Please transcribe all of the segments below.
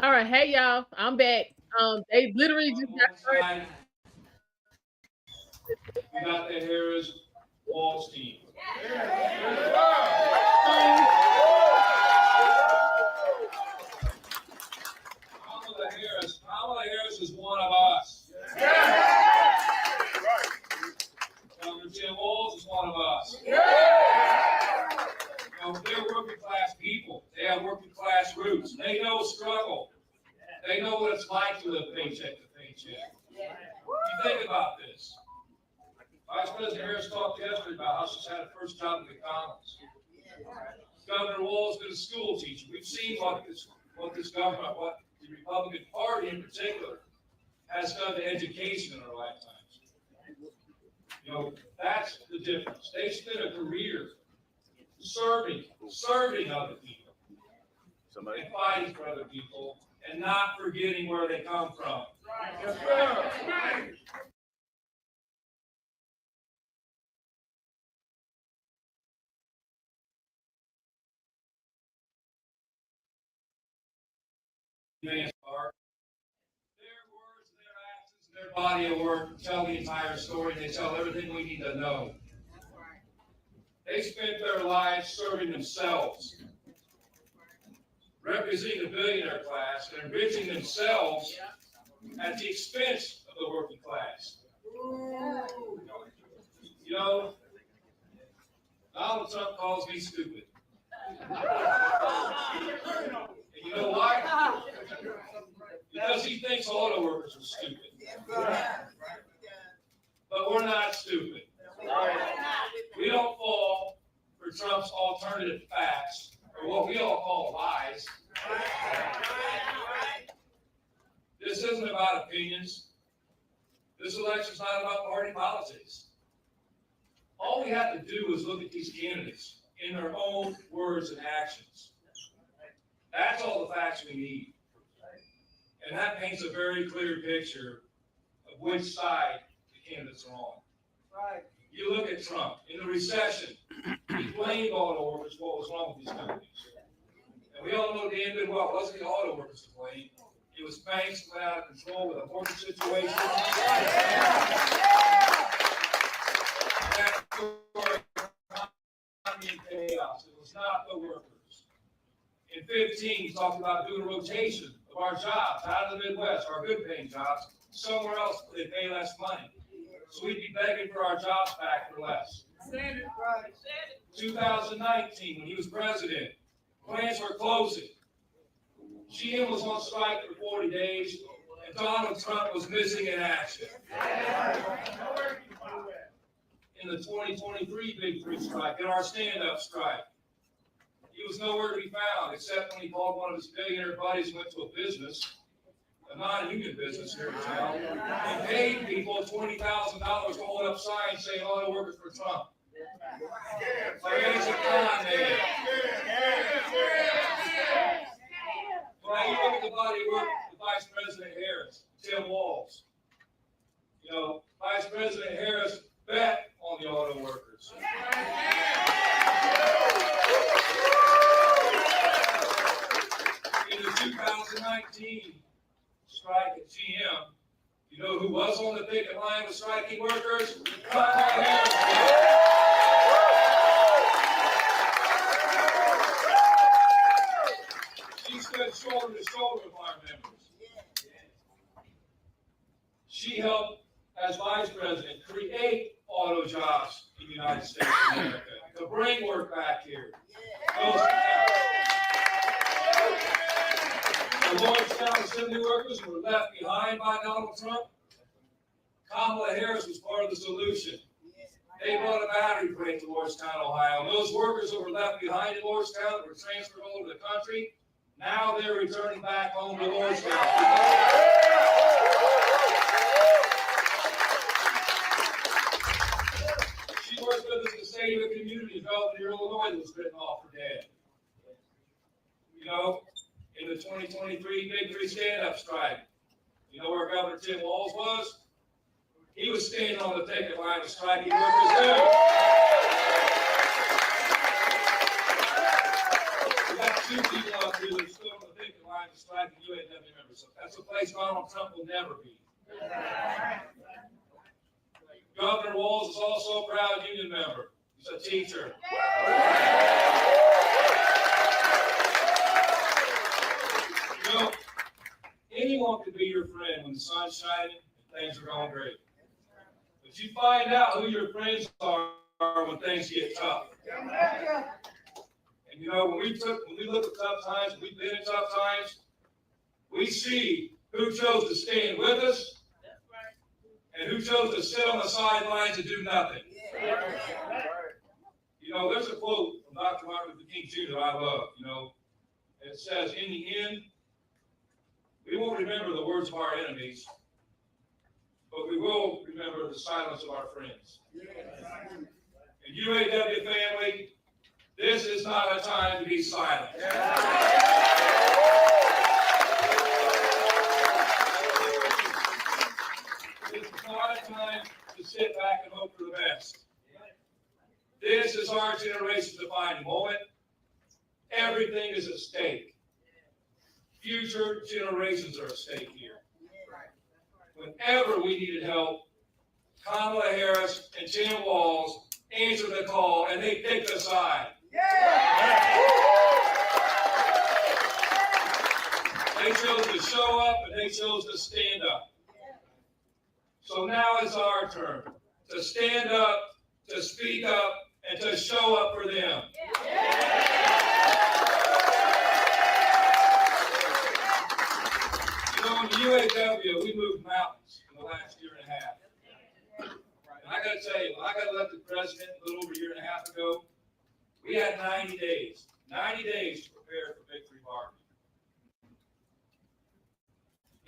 All right, hey y'all, I'm back. They literally On just got one started. side, we got the Harris Walz team. Kamala Harris is one of us. Governor Tim Walz is one of us. They're working class people. They have working class roots. They know struggle. They know what it's like to live paycheck to paycheck. You think about this. Vice President Harris talked yesterday about how she's had her first job at McDonald's. Governor Walz been a school teacher. We've seen what this government, what the Republican Party in particular, has done to education in our lifetimes. That's the difference. They spent a career serving other people, and fighting for other people, and not forgetting where they come from. Yes, sir. Their words, their actions, their body of work tell the entire story. They tell everything we need to know. They spent their lives serving themselves, representing the billionaire class, and enriching themselves at the expense of the working class. Donald Trump calls me stupid. And you know why? Because he thinks auto workers are stupid. But we're not stupid. We don't fall for Trump's alternative facts, or what we all call lies. This isn't about opinions. This election's not about party politics. All we have to do is look at these candidates in their own words and actions. That's all the facts we need. And that paints a very clear picture of which side the candidates are on. Right. You look at Trump. In the recession, he blamed auto workers for what was wrong with these companies. And we all know damn good well it wasn't the auto workers to blame. It was banks that went out of control with a mortgage situation. Chaos. It was not the workers. In 15, he talked about doing a rotation of our jobs out of the Midwest, our good paying jobs, somewhere else where they pay less money. So we'd be begging for our jobs back for less. 2019, when he was president, plants were closing. GM was on strike for 40 days, and Donald Trump was missing in action. In the 2023 Big Three strike, in our stand-up strike, he was nowhere to be found, except when he called one of his billionaire buddies and went to a business, a non-union business here in town, and paid people $20,000 to hold up signs saying auto workers for Trump. Raise a con man. When you look at the body of work of Vice President Harris, Tim Walz, Vice President Harris bet on the auto workers. In the 2019 strike at GM, you know who was on the picket line with striking workers? Kamala Harris. She stood shoulder to shoulder with our members. She helped, as Vice President, create auto jobs in the United States of America, to bring work back here. The Lordstown assembly workers were left behind by Donald Trump. Kamala Harris was part of the solution. They brought a battery plant to Lordstown, Ohio. Those workers that were left behind in Lordstown were transferred all over the country. Now they're returning back home to Lordstown. She worked with us to save a community developed near Illinois that was written off for dead. In the 2023 Big Three stand-up strike, you know where Governor Tim Walz was? He was standing on the picket line of striking workers there. We got two people up here that stood on the picket line like describing UAW members. That's a place Donald Trump will never be. Governor Walz is also a proud union member. He's a teacher. You know, anyone can be your friend when the sun's shining and things are going great. But you find out who your friends are when things get tough. And you know, when we look at tough times, we've been in tough times, we see who chose to stand with us and who chose to sit on the sidelines and do nothing. You know, there's a quote from Dr. Martin Luther King Jr. that I love. You know, it says, "In the end, we won't remember the words of our enemies, but we will remember the silence of our friends." And UAW family, this is not a time to be silent. This is not a time to sit back and hope for the best. This is our generation's defining moment. Everything is at stake. Future generations are at stake here. Whenever we needed help, Kamala Harris and Tim Walz answered the call, and they picked a side. They chose to show up, and they chose to stand up. So now it's our turn to stand up, to speak up, and to show up for them. You know, in the UAW, we moved mountains in the last year and a half. And I got to tell you, when I got elected president a little over a year and a half ago, we had 90 days to prepare for victory bargaining.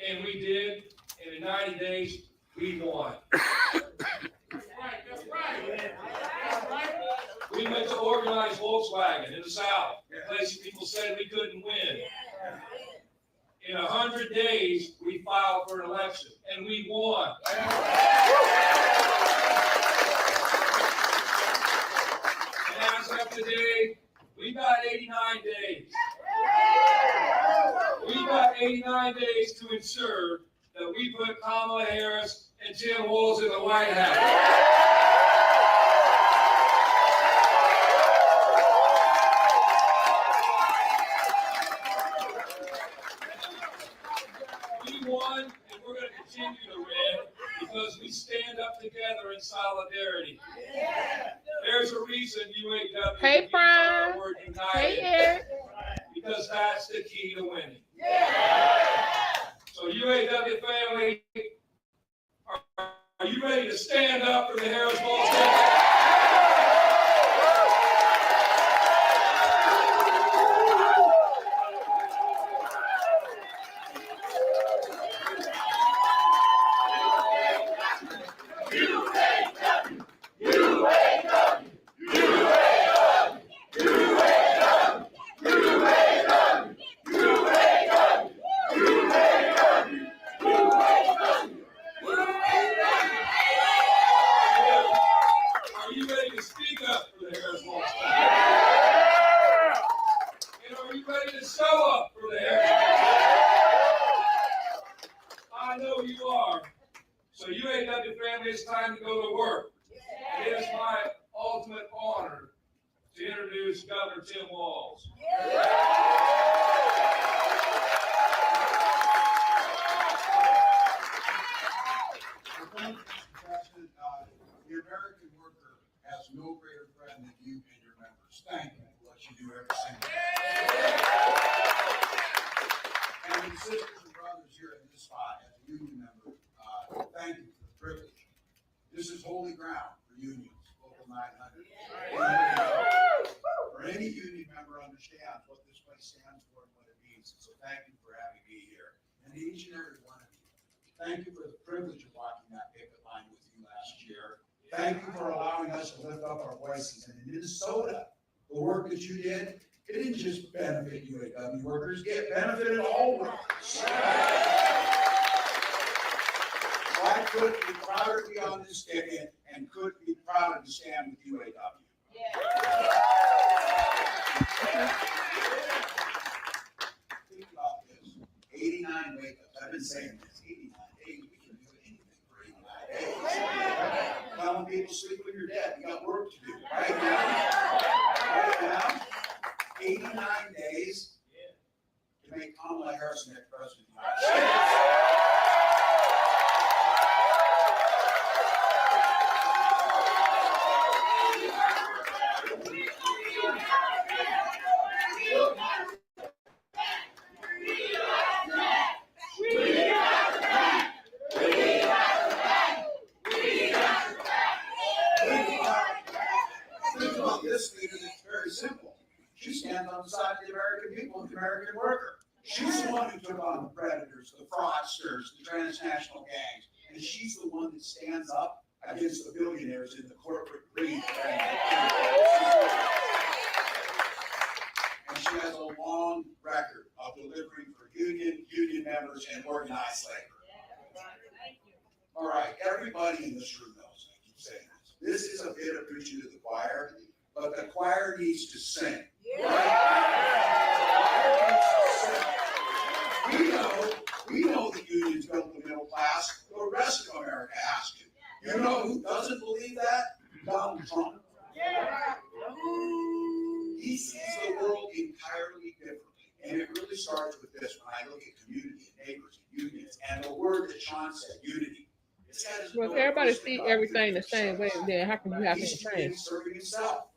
And we did, and in 90 days, we won. That's right. We went to organize Volkswagen in the South, places people said we couldn't win. In 100 days, we filed for an election, and we won. And as of today, we've got 89 days. We've got 89 days to ensure that we put Kamala Harris and Tim Walz in the White House. Won, and we're going to continue to win because we stand up together in solidarity. There's a reason UAW Hey, uses Brian. the word united. Hey, Eric. Because that's the key to winning. So UAW family, are you ready to stand up for the Harris Walz family? It's time to go to work. It is my ultimate honor to introduce Governor Tim Walz. Thank you, Mr. President. The American worker has no greater friend than you and your members. Thank you for what you do every single day. And the sisters and brothers here in this spot, as a union member, thank you for the privilege. This is holy ground for unions, Local 900. For any union member understands what this place stands for and what it means. So thank you for having me here. And each and every one of you, thank you for the privilege of walking that picket line with you last year. Thank you for allowing us to lift up our voices. And in Minnesota, the work that you did, it didn't just benefit UAW workers, it benefited all workers. I couldn't be prouder to be on this ticket and couldn't be prouder to stand with UAW. Think about this. been saying this 89 days, we can do anything for 89 days. Telling people sleep when you're dead, you got work to do. Right now, 89 days to make Kamala Harris the next president of the United States. This leader is very simple. She stands on the side of the American people and the American worker. She's the one who took on the predators, the fraudsters, the transnational gangs, and she's the one that stands up against the billionaires in the corporate greed. And she has a long record of delivering for union members, and organized labor. All right, everybody in this room knows, I keep saying this. This is a bit of preaching to the choir, but the choir needs to sing. We know the unions built the middle class. The rest of America has to. You know who doesn't believe that? Donald Trump. He sees the world entirely differently, and it really starts with this. When I look at community and neighbors and unions, and the word that Sean said, unity. Well, if everybody see everything the same way, then how can you have any change? He's serving himself.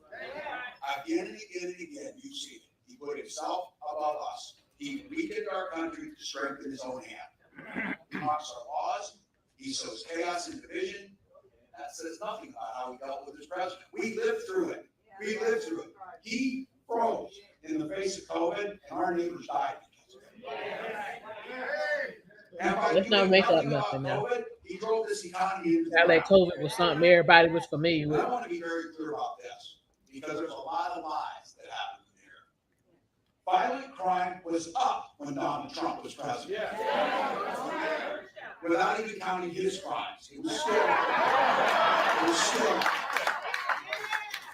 Again and again and again, you see it. He put himself above us. He weakened our country to strengthen his own hand. He mocks our laws. He sows chaos and division. That says nothing about how he dealt with his president. We lived through it. We lived through it. He froze in the face of COVID, and our neighbors died because of it. Let's not make up nothing now. He drove this economy into the Now that COVID was something everybody was familiar with. I want to be very clear about this, because there's a lot of lies that happen here. Violent crime was up when Donald Trump was president. Without even counting his crimes. It was still.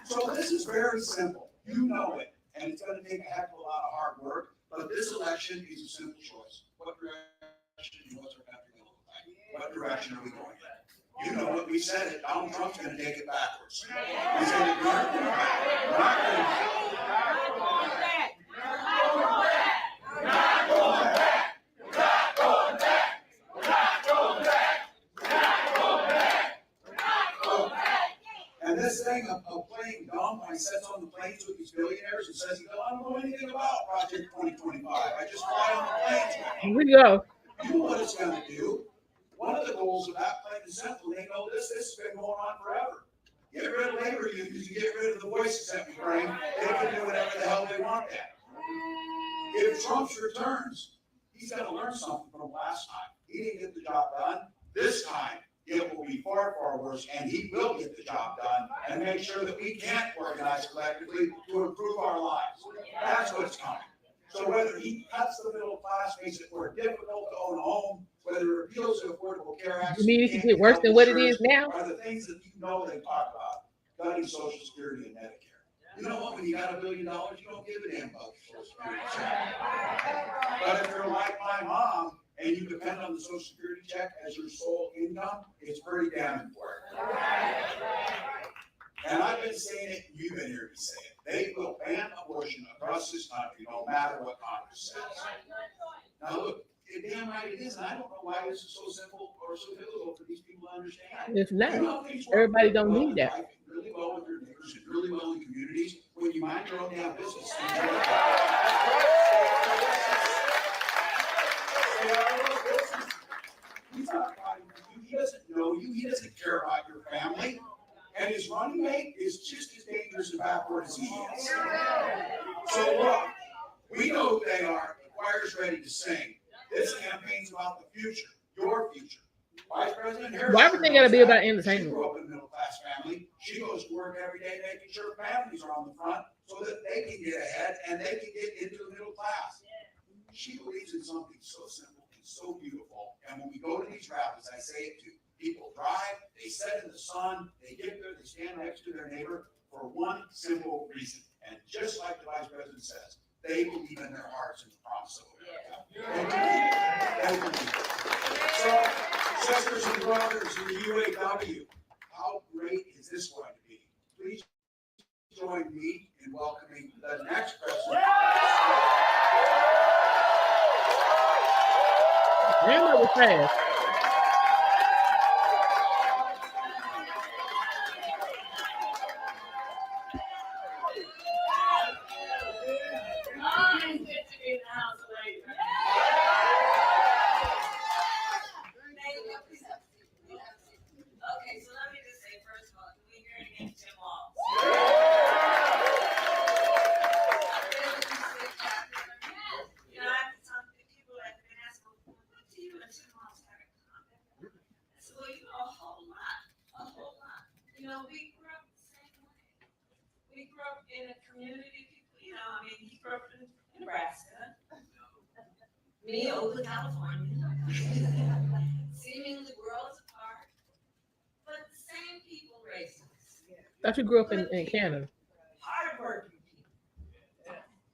So this is very simple. You know it. And it's going to take a heck of a lot of hard work. But this election is a simple choice. What direction was our country going to look like? What direction are we going in? You know what we said it. Donald Trump's going to take it backwards. He said we're not going back. We're not going back. Not going back. Not going back. Not going back. Not going back. Not going back. And this thing of playing dumb when he sits on the planes with these billionaires and says, I don't know anything about Project 2025. I just fly on the planes. Here we go. You know what it's going to do? One of the goals of that plan is simple. They know this has been going on forever. Get rid of labor unions, you get rid of the voices that we bring. They can do whatever the hell they want at. If Trump returns, he's going to learn something from last time. He didn't get the job done. This time, it will be far, far worse, and he will get the job done and make sure that we can't organize collectively to improve our lives. That's what's coming. So whether he cuts the middle class, makes it more difficult to own a home, whether it repeals the Affordable Care Act, You mean it can get worse than what it is now? are the things that you know they talk about, cutting Social Security and Medicare. You know what? When you got $1 billion, you don't give a damn about the Social Security check. But if you're like my mom and you depend on the Social Security check as your sole income, it's pretty damn important. And I've been saying it, you've been here to say it. They will ban abortion across this country, no matter what Congress says. Now look, damn right it is, and I don't know why this is so simple or so difficult for these people to understand. It's not. Everybody don't need that. Really well with their neighbors and really well in communities when you mind your own damn business. He's not fighting for you. He doesn't know you. He doesn't care about your family. And his running mate is just as dangerous and backward as he is. So look, we know who they are. The choir's ready to sing. This campaign's about the future, your future. Vice President Harris. Why everything got to be about She entertainment? grew up in a middle-class family. She goes to work every day making sure families are on the front so that they can get ahead and they can get into the middle class. She believes in something so simple and so beautiful. And when we go to these rallies, I say it to people drive, they sit in the sun, they get there, they stand next to their neighbor for one simple reason. And just like the Vice President says, they believe in their hearts in the promise of America. They believe it. They believe it. brothers in UAW, how great is this going to be? Please join me in welcoming the next president. Grandma was fast. Okay, so let me just say, first of all, can we hear it again, Tim Walz? You know, I have some people that have been asking, what do you and Tim Walz have in common? I said, well, you know, a whole lot. You know, we grew up the same way. We grew up in a community, people, you know, I mean, he grew up in Nebraska. Me, over California. Seemingly worlds apart. But the same people raised us. Thought you grew up in Canada. Hardworking people.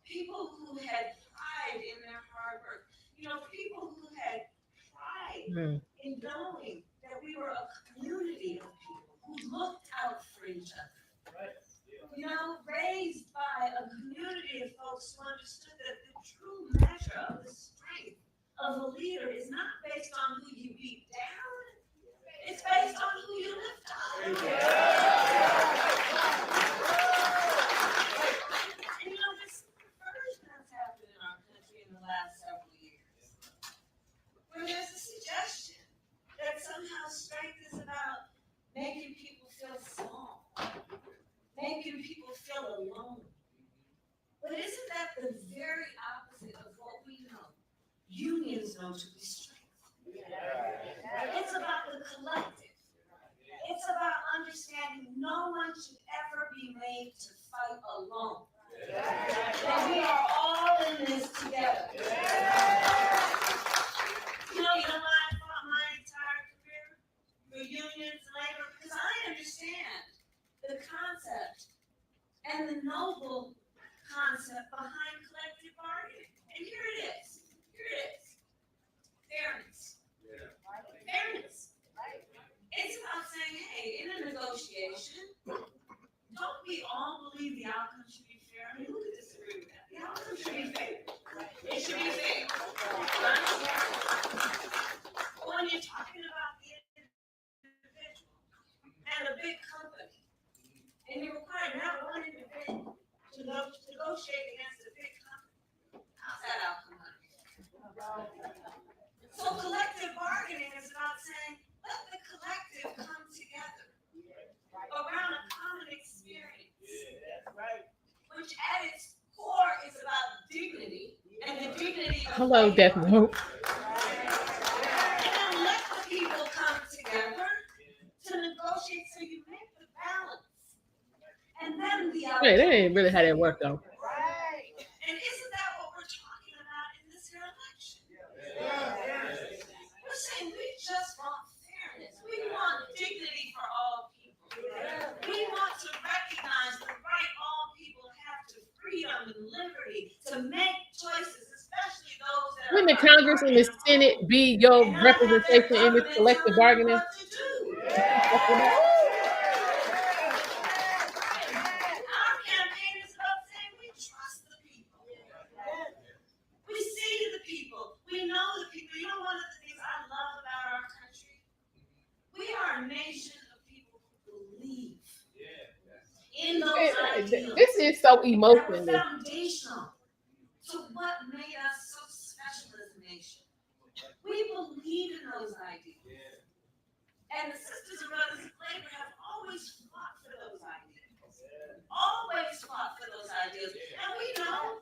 People who had pride in their hard work. You know, people who had pride in knowing that we were a community of people who looked out for each other. You know, raised by a community of folks who understood that the true measure of the strength of a leader is not based on who you beat down, it's based on who you lift up. And you know, this perversion that's happened in our country in the last several years, where there's a suggestion that somehow strength is about making people feel small, making people feel alone. But isn't that the very opposite of what we know unions know to be strength? It's about the collective. It's about understanding no one should ever be made to fight alone. That we are all in this together. You know, I fought my entire career for unions and labor because I understand the concept and the noble concept behind collective bargaining. And here it is. Fairness. Fairness. It's about saying, hey, in a negotiation, don't we all believe the outcome should be fair? I mean, who could disagree with that? The outcome should be fair. It should be fair. When you're talking about the individual and a big company, and you require not one individual to negotiate against a big company, how's that outcome? So collective bargaining is about saying, let the collective come together around a common experience, which at its core is about dignity and the dignity of Hello, Death Note. And then let the people come together to negotiate so you make the balance. And then the outcome. Hey, that ain't really how that worked though. And isn't that what we're talking about in this here election? We're saying we just want fairness. We want dignity for all people. We want to recognize the right all people have to freedom and liberty to make choices, especially those that Wouldn't the Congress and the Senate be your representation in this collective bargaining? Our campaign is about saying we trust the people. We see the people. We know the people. You know, one of the things I love about our country? We are a nation of people who believe in those ideals. This is so That were emotional. foundational to what made us so special as a nation. We believe in those ideals. And the Sisters and Brothers of Labor have always fought for those ideals. Always fought for those ideals. And we know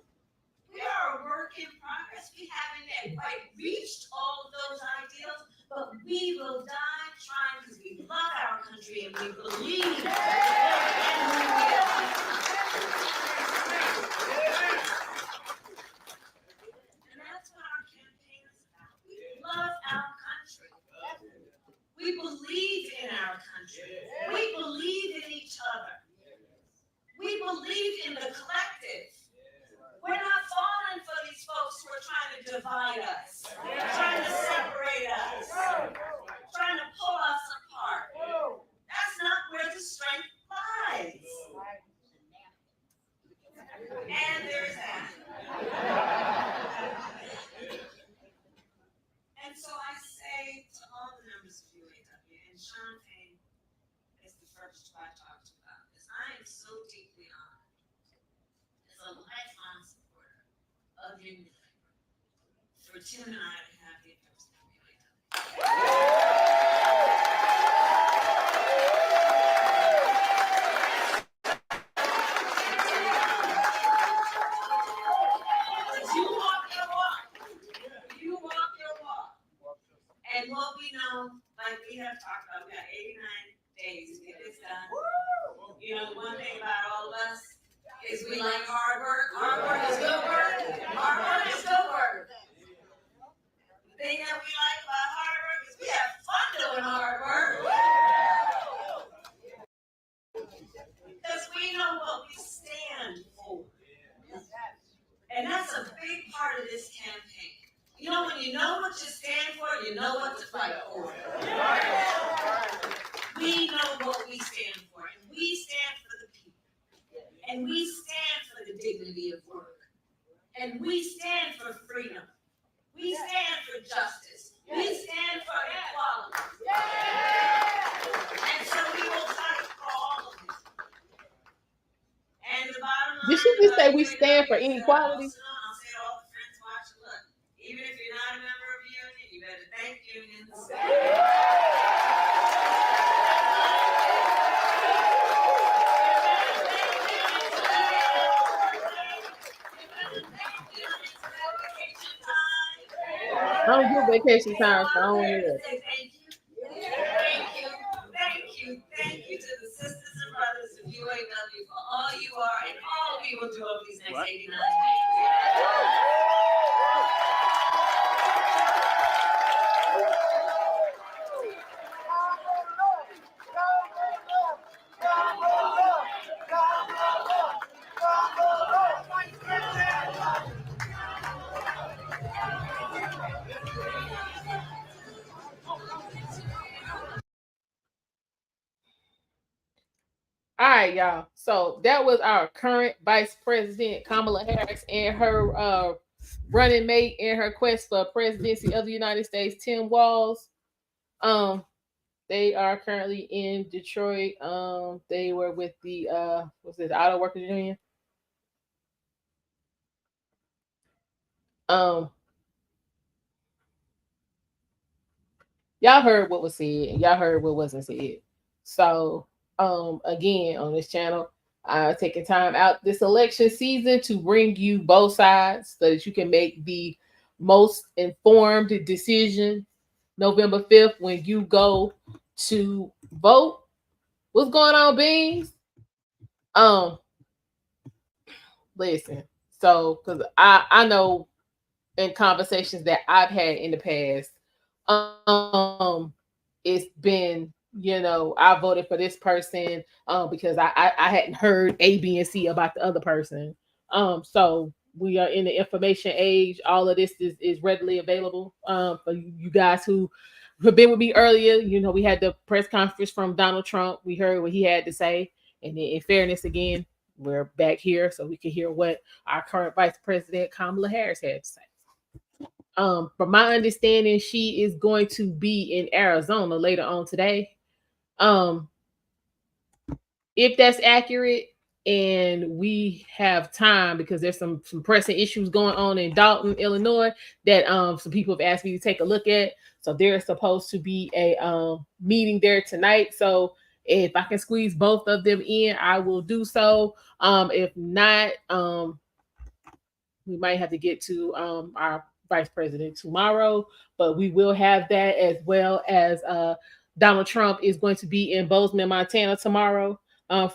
we are a work in progress. We haven't yet quite reached all of those ideals, but we will die trying because we love our country and we believe and we will. And that's what our campaign is about. We love our country. We believe in our country. We believe in each other. We believe in the collective. We're not falling for these folks who are trying to divide us, trying to separate us, trying to pull us opinion. For Tim and I to have the You walk your walk. And what we know, like we have talked about, we got 89 days to get this done. You know, the one thing about all of us is we like hard work. Hard work is good work. Hard work is good work. The thing that we like about hard work is we have fun doing hard work. Because we know what we stand for. And that's a big part of this campaign. You know, when you know what you stand for, you know what to fight for. We know what we stand for, and we stand for the people. And we stand for the dignity of work. And we stand for freedom. We stand for justice. We stand for equality. And so we will fight for all of it. And the bottom line, Did she just say we stand for inequality? I'll say to all the friends watching, look, even if you're not a member of a union, you better thank unions. I don't get vacation time, so I don't hear that. Thank you to the sisters and brothers of UAW for all you are and all we will do over these next 89 days. All right, y'all. So that was our current Vice President Kamala Harris and her running mate in her quest for presidency of the United States, Tim Walz. They are currently in Detroit. They were with the what's it, the Auto Workers Union. Y'all heard what was said, and y'all heard what wasn't said. So again, on this channel, taking time out this election season to bring you both sides so that you can make the most informed decision November 5th when you go to vote. What's going on, Beans? Listen, so because I know in conversations that I've had in the past, it's been, you know, I voted for this person because I hadn't heard A, B, and C about the other person. So we are in the information age. All of this is readily available for you guys who have been with me earlier. You know, we had the press conference from Donald Trump. We heard what he had to say. And in fairness, again, we're back here so we can hear what our current Vice President Kamala Harris had to say. From my understanding, she is going to be in Arizona later on today. If that's accurate and we have time, because there's some pressing issues going on in Dalton, Illinois, that some people have asked me to take a look at. So there's supposed to be a meeting there tonight. So if I can squeeze both of them in, I will do so. If not, we might have to get to our Vice President tomorrow, but we will have that, as well as Donald Trump is going to be in Bozeman, Montana tomorrow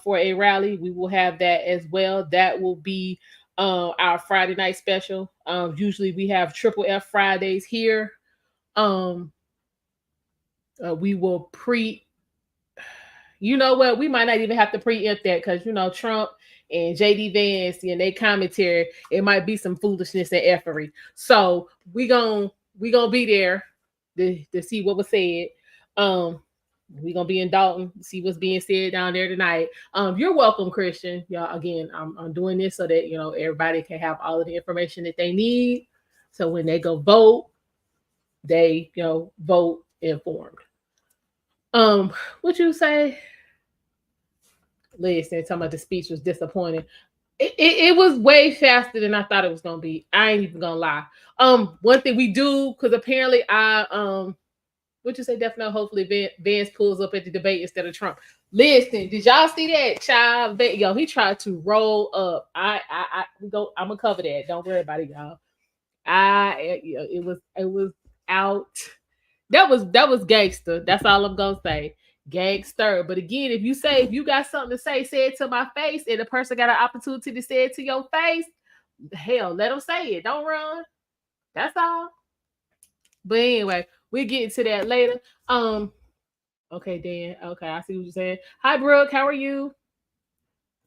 for a rally. We will have that as well. That will be our Friday night special. Usually we have Triple F Fridays here. We will you know what? We might not even have to preempt that because, you know, Trump and JD Vance and their commentary, it might be some foolishness and effery. So we gonna be there to see what was said. We're gonna be in Dalton to see what's being said down there tonight. You're welcome, Christian. Y'all, again, I'm doing this so that, you know, everybody can have all of the information that they need. So when they go vote, they, you know, vote informed. What you say? Listen, talking about the speech was disappointing. It was way faster than I thought it was gonna be. I ain't even gonna lie. One thing we do, because apparently what you say, definitely hopefully Vance pulls up at the debate instead of Trump. Listen, did y'all see that child? Yo, he tried to roll up. I'm gonna cover that. Don't worry about it, y'all. It was out. That was gangster. That's all I'm gonna say. Gangster. But again, if you got something to say it to my face, and the person got an opportunity to say it to your face, hell, let them say it. Don't run. That's all. But anyway, we'll get into that later. Okay, Dan. Okay, I see what you're saying. Hi, Brooke. How are you?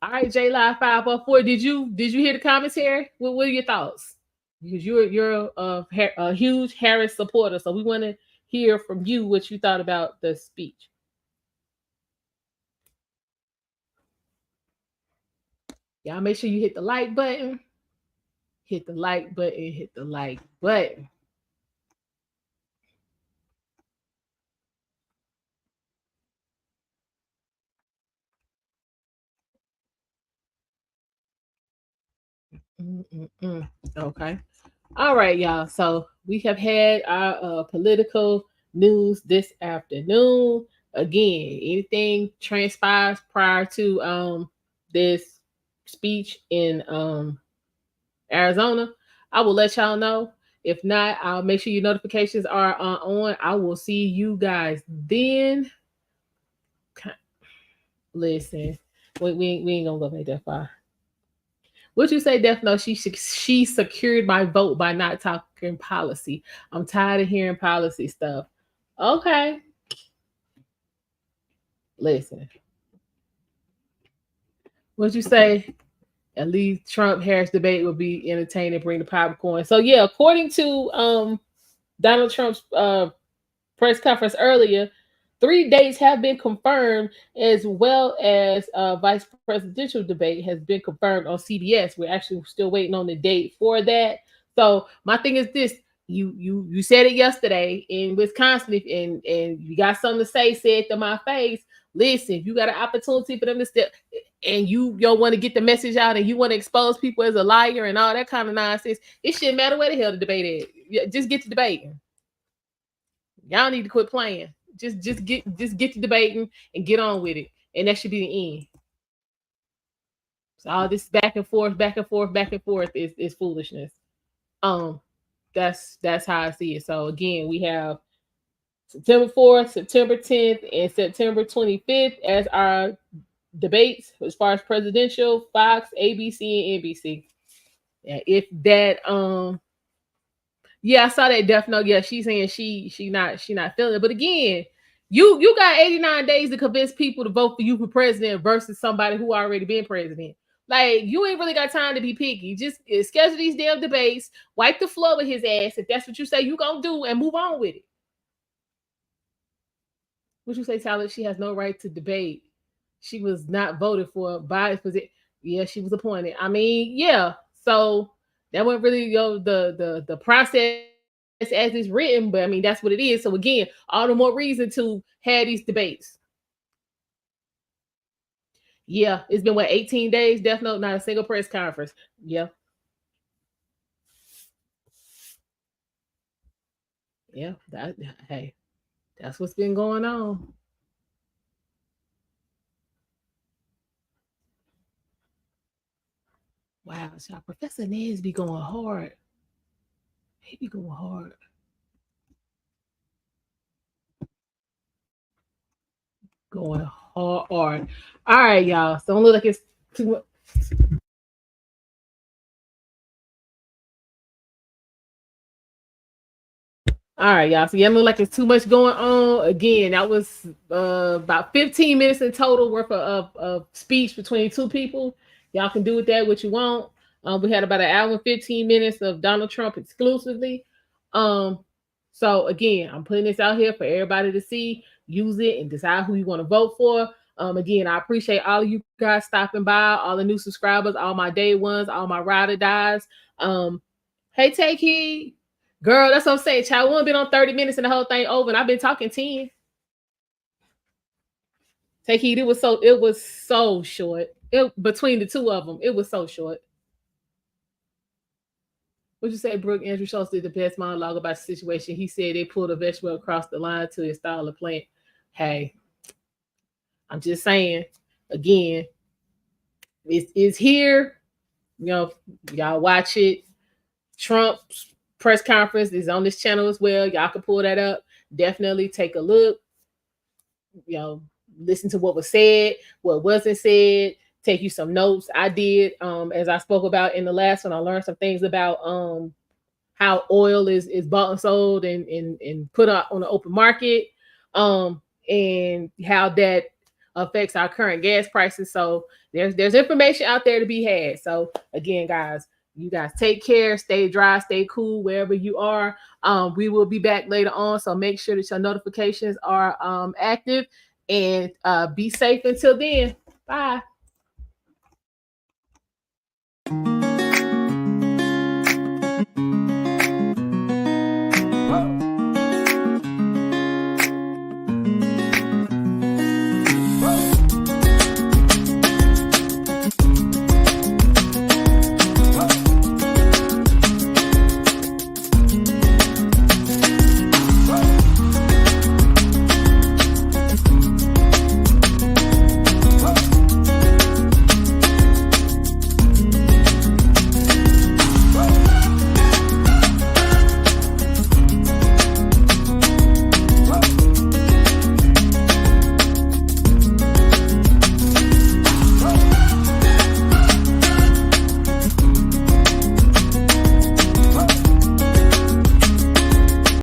All right, J Live 504. Did you hear the commentary? What are your thoughts? Because you're a huge Harris supporter, so we want to hear from you what you thought about the speech. Y'all make sure you hit the like button. Hit the like button. Hit the like button. Okay. All right, y'all. So we have had our political news this afternoon. Again, anything transpires prior to this speech in Arizona, I will let y'all know. If not, I'll make sure your notifications are on. I will see you guys then. Listen, we ain't gonna go back that far. What you say, Def? No, she secured my vote by not talking policy. I'm tired of hearing policy stuff. Okay. Listen. What you say? At least Trump Harris debate will be entertaining, bring the popcorn. So yeah, according to Donald Trump's press conference earlier, 3 dates have been confirmed, as well as vice presidential debate has been confirmed on CBS. We're actually still waiting on the date for that. So my thing is this: you said it yesterday in Wisconsin, and you got something to say it to my face. Listen, if you got an opportunity for them to step, and you don't want to get the message out, and you want to expose people as a liar and all that kind of nonsense, it shouldn't matter where the hell the debate is. Just get to debating. Y'all need to quit playing. Just get to debating and get on with it. And that should be the end. So all this back and forth is foolishness. That's how I see it. So again, we have September 4th, September 10th, and September 25th as our debates as far as presidential, Fox, ABC, and NBC. Yeah, if that yeah, I saw that Death Note. Yeah, she's saying she not feeling it. But again, you got 89 days to convince people to vote for you for president versus somebody who already been president. Like, you ain't really got time to be picky. Just schedule these damn debates, wipe the floor with his ass if that's what you say you gonna do, and move on with it. What you say, Tyler? She has no right to debate. She was not voted for by it. Yeah, she was appointed. I mean, yeah. So that wasn't really the process as it's written, but I mean that's what it is. So again, all the more reason to have these debates. Yeah, it's been 18 days. Death Note, not a single press conference. Yeah. Yeah, hey, that's what's been going on. Wow, so Professor Nez be going hard. He be going hard. Going hard. All right, y'all. So don't look like it's too much. All right, y'all. So yeah, look like it's too much going on. Again, that was about 15 minutes in total worth of speech between two people. Y'all can do with that what you want. We had about 1 hour and 15 minutes of Donald Trump exclusively. So again, I'm putting this out here for everybody to see, use it, and decide who you want to vote for. Again, I appreciate all of you guys stopping by, all the new subscribers, all my day ones, all my ride or dies. Hey, Take Heed. Girl, that's what I'm saying. Child, we only been on 30 minutes and the whole thing over, and I've been talking 10. Take Heed, it was so short. between the two of them, it was so short. What'd you say, Brooke? Andrew Schultz did the best monologue about the situation. He said they pulled a vegetable across the line to install a plant. Hey, I'm just saying, again, it's here. You know, y'all watch it. Trump's press conference is on this channel as well. Y'all can pull that up. Definitely take a look. You know, listen to what was said, what wasn't said. Take you some notes. I did, as I spoke about in the last one. I learned some things about how oil is bought and sold and put out on the open market, and how that affects our current gas prices. So there's information out there to be had. So again, guys, you guys take care, stay dry, stay cool wherever you are. We will be back later on, so make sure that your notifications are active, and be safe until then. Bye.